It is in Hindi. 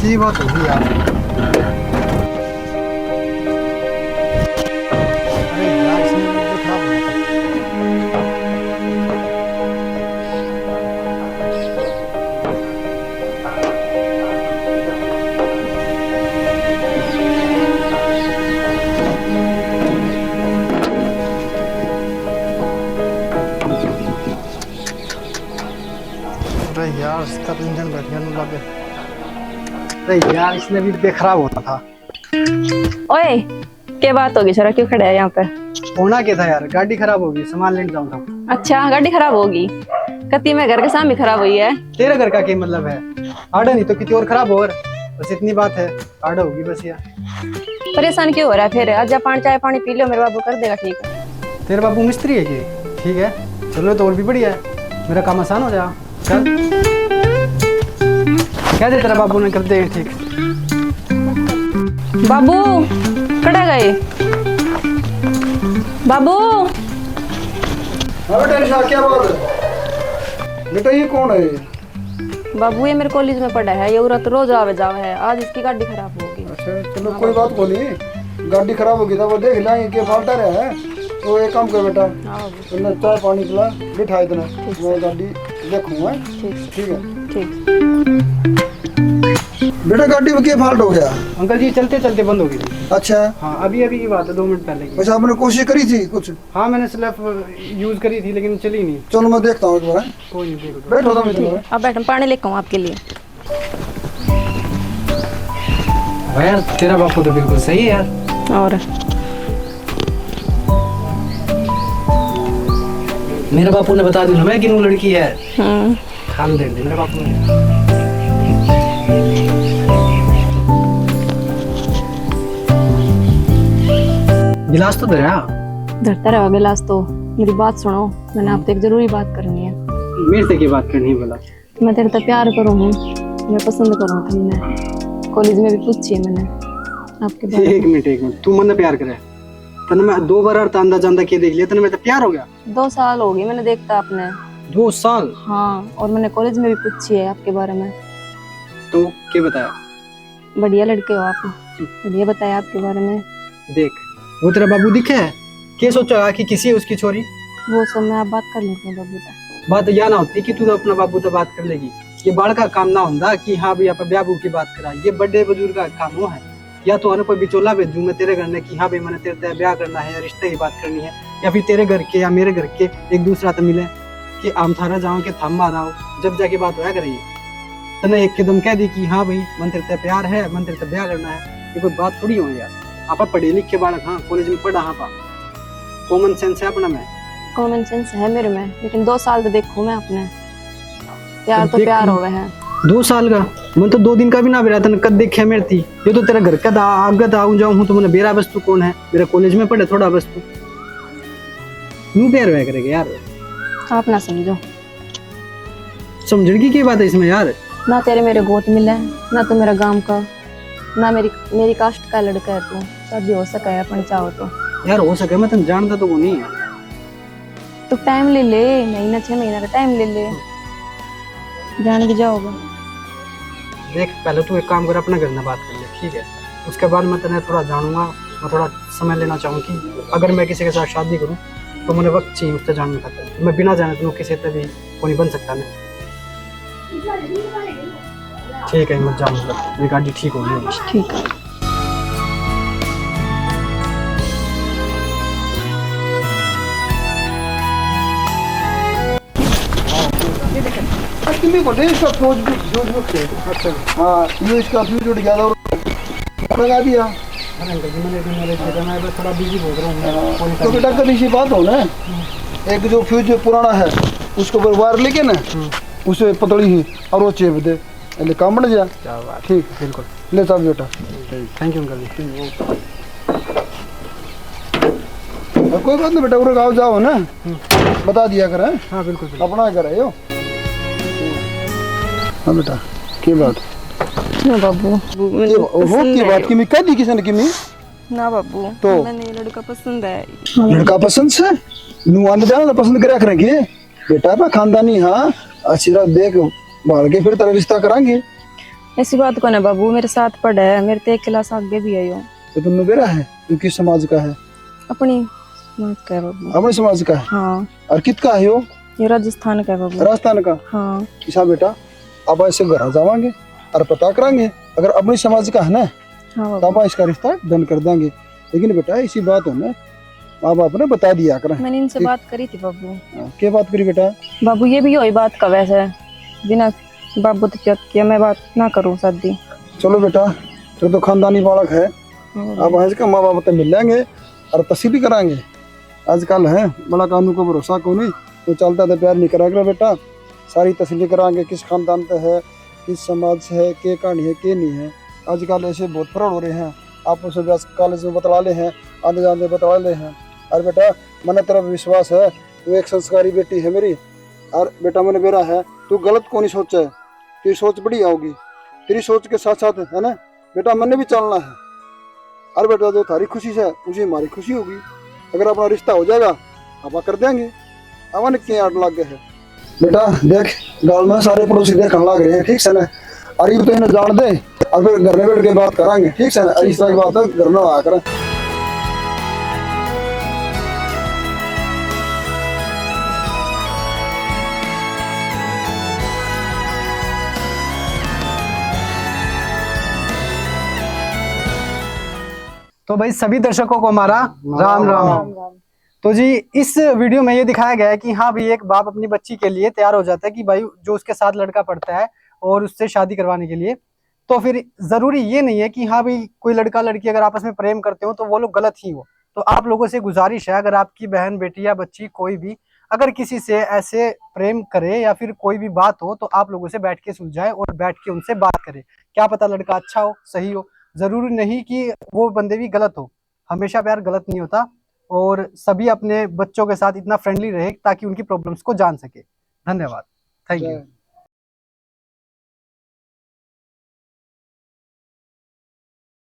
ये बात होगी यार। अरे यार इसने मुझे खराब हो गया। अरे यार इसका तो इंजन बैठ गया ना लगे। अरे यार इसने भी खराब होना था। ओए क्या बात होगी, छोरा क्यों खड़ा है यहाँ पे? होना क्या था यार, गाड़ी खराब होगी, सामान लेने जाऊँ था। अच्छा गाड़ी खराब होगी, कती में घर के सामने खराब हुई है। तेरे घर का क्या मतलब है? आड़ा नहीं तो किसी और खराब हो, बस इतनी बात है, आड़ा होगी बस यार। परेशान क्यों हो रहा है फिर? आज चाय पानी पी लो, मेरे बाबू कर देगा ठीक है। तेरे बाबू मिस्त्री है कि? ठीक है चलो तो और भी बढ़िया है, मेरा काम आसान हो जाएगा। चल क्या दे तेरा बाबू ने कर दे ठीक। बाबू कड़ा गए? बाबू क्या बात है बेटा, ये कौन है? बाबू ये मेरे कॉलेज में पढ़ा है, ये उरत रोज आवे जावे है, आज इसकी गाड़ी खराब होगी। अच्छा चलो कोई बात बोली, गाड़ी खराब होगी तो वो देख लेंगे कि फाल्ट रहा है। तो एक काम कर बेटा, तुमने चाय पानी पिला बिठा इतना, मैं गाड़ी देखूंगा। ठीक है ठीक। बेटा गाड़ी में क्या फाल्ट हो गया? अंकल जी चलते चलते बंद हो गई थी। अच्छा हाँ अभी की बात है, 2 मिनट पहले की। वैसे आपने कोशिश करी थी कुछ? हाँ मैंने स्लैप यूज करी थी लेकिन चली नहीं। चलो मैं देखता हूँ एक बार। कोई नहीं देखो। बैठो तो मैं अब बैठ, पानी लेकर आऊँ आपके लिए। यार तेरा बापू तो बिल्कुल सही है यार। और मेरे बापू ने बता दिया मैं कि वो लड़की है। खान दे मेरे बापू ने। गिलास तो दे धरता रहो गिलास तो। मेरी बात सुनो, मैंने आपसे एक जरूरी बात करनी है। मेरे से की बात करनी है बोला? मैं तेरे से प्यार करूँ, मैं पसंद करूँ तुमने, कॉलेज में भी पूछी है मैंने आपके बारे में। एक मिनट तू मन प्यार करे? तने मैं 2 बार अंदा जानदा के देख लिया, तने मैं तो प्यार हो गया। 2 साल हो गए मैंने देखता आपने। 2 साल? हाँ, और मैंने कॉलेज में भी पूछी है आपके बारे में। तो क्या बताया? बढ़िया लड़के हो आप, बढ़िया बताया आपके बारे में। देख वो तेरा बाबू दिखे है, क्या सोचा कि किसी है उसकी छोरी? वो सब मैं आप बात कर लूँगी बाबू से। बात यह ना होती कि तू अपना बाबू तो बात कर लेगी। ये बड़ का काम ना होता कि हाँ भाई आप बाबू की बात करा। ये बड़े बुजुर्ग का काम हो है। या तो कोई बिचौला भेजूं मैं तेरे घर में कि हाँ भाई मैंने तेरे से ब्याह करना है या रिश्ते की बात करनी है, या फिर तेरे घर के या मेरे घर के एक दूसरा तो मिले कि आम थारा जाऊं के थम आ रहा जब जाके बात होया करेगी। तने एक कदम कह दी कि हाँ भाई मन तेरे से प्यार है, मन तेरे से ब्याह करना है, ये कोई बात थोड़ी हो यार। आप पढ़े लिखे बालक, हाँ कॉलेज में पढ़ा, हाँ पा कॉमन सेंस है अपना में। कॉमन सेंस है मेरे में, लेकिन 2 साल तो देखो मैं अपने। प्यार तो प्यार हो गए है। 2 साल का? मैं तो 2 दिन का भी ना बेरा तन कद देखे मेरे थी। ये तो तेरा घर का आगत आऊं जाऊं हूं तो मैंने बेरा वस्तु कौन है? मेरा कॉलेज में पढ़े थोड़ा वस्तु यूं प्यार हुआ करेगा यार। आप ना समझो, समझने की बात है इसमें यार। ना तेरे मेरे गोद मिले, ना तो मेरा गांव का, ना मेरी कास्ट का लड़का है तू। शादी हो सका है अपन चाहो तो यार। हो सके मैं तुम जानता तो वो नहीं है। तो टाइम ले ले, महीना 6 महीना का टाइम ले ले, जान भी जाओगे। देख पहले तू एक काम कर, अपने घर में बात कर ले ठीक है, उसके बाद मैं तेरे थोड़ा जानूंगा। मैं थोड़ा समय लेना चाहूँ कि अगर मैं किसी के साथ शादी करूँ तो मुझे वक्त चाहिए उससे जानने खातर। मैं बिना जाने तो किसी से भी वो नहीं बन सकता मैं। ठीक है मत जाऊँ, मेरी गाड़ी ठीक होगी। ठीक है। तुम्हें बोले इसका फ्यूज बुक से। अच्छा हाँ, ये इसका फ्यूज उठ गया था लगा दिया। मैं थोड़ा बिजी हो रहा हूँ। तो बेटा कभी सी बात हो ना, एक जो फ्यूज पुराना है उसको वायर लेके ना उसे पतड़ी ही और वो चेप दे, એટલે काम बन जाए। ठीक बिल्कुल ले साहब बेटा। थैंक यू अंकल जी। कोई बात नहीं बेटा, उरे गाँव जाओ ना, बता दिया कर। हाँ बिल्कुल बिल्कुल। अपना घर है यो। हाँ बेटा, की बात ना बाबू, वो की बात की मैं कह दी किसी ने, किमी ना बाबू, तो मैंने ये लड़का पसंद है। लड़का पसंद से नुआने जाना पसंद करे करेंगे बेटा, पा खानदानी। हाँ अच्छी तरह देख भाल के फिर तेरा रिश्ता करांगे। ऐसी बात को ना बाबू, मेरे साथ पढ़ा है, मेरे तो 1 क्लास आगे भी है यो। तो तुम बेरा है, तू किस समाज का है? अपनी समाज का है बाबू। अपने समाज का है? हाँ। और कित का है यो? ये राजस्थान का है बाबू। राजस्थान का? हाँ। ऐसा बेटा, अब ऐसे घर जावांगे और पता करांगे, अगर अपनी समाज का है ना हाँ तब इसका रिश्ता डन कर देंगे। लेकिन बेटा इसी बात है ना, माँ बाप ने बता दिया कर। मैंने इनसे बात करी थी बाबू। क्या बात करी बेटा? बाबू ये भी वही बात का वैसे बिना बाबू तो क्या किया मैं बात ना करूं शादी। चलो बेटा, तो खानदानी बालक है, अब इसका माँ बाप तो मिल लेंगे और तस्वीर कराएंगे। आजकल है बड़ा कानून को भरोसा को नहीं, तो चलता तो प्यार नहीं करा कर बेटा। सारी तस्वीर कराएंगे, किस खानदान पे है, किस समाज से है, के कहानी है के नहीं है। आजकल ऐसे बहुत फ्रॉड हो रहे हैं, आपस में कॉलेज में बतला ले हैं, आने जाने बतला ले हैं। और बेटा मैंने तेरा विश्वास है, तू एक संस्कारी बेटी है मेरी। और बेटा मैंने मेरा है, तू गलत को नहीं सोचा है, तेरी सोच बढ़िया होगी। तेरी सोच के साथ साथ है ना बेटा, मैंने भी चलना है। और बेटा जो थारी खुशी है उसी हमारी खुशी होगी। अगर अपना रिश्ता हो जाएगा आप कर देंगे। अवन के आट लग गए है बेटा, देख गाँव में सारे पड़ोसी देखने लग रहे हैं, ठीक है ना। और ये तो इन्हें जान दे और फिर घर में बैठ के बात करांगे, ठीक है ना। इस तरह की बात है घर में आ कर। तो भाई सभी दर्शकों को हमारा राम राम। तो जी इस वीडियो में ये दिखाया गया है कि हाँ भाई एक बाप अपनी बच्ची के लिए तैयार हो जाता है कि भाई जो उसके साथ लड़का पढ़ता है और उससे शादी करवाने के लिए। तो फिर जरूरी ये नहीं है कि हाँ भाई कोई लड़का लड़की अगर आपस में प्रेम करते हो तो वो लोग गलत ही हो। तो आप लोगों से गुजारिश है, अगर आपकी बहन बेटी या बच्ची कोई भी अगर किसी से ऐसे प्रेम करे या फिर कोई भी बात हो तो आप लोगों से बैठ के सुलझाए और बैठ के उनसे बात करे। क्या पता लड़का अच्छा हो, सही हो, जरूरी नहीं कि वो बंदे भी गलत हो। हमेशा प्यार गलत नहीं होता। और सभी अपने बच्चों के साथ इतना फ्रेंडली रहे ताकि उनकी प्रॉब्लम्स को जान सके। धन्यवाद, थैंक यू।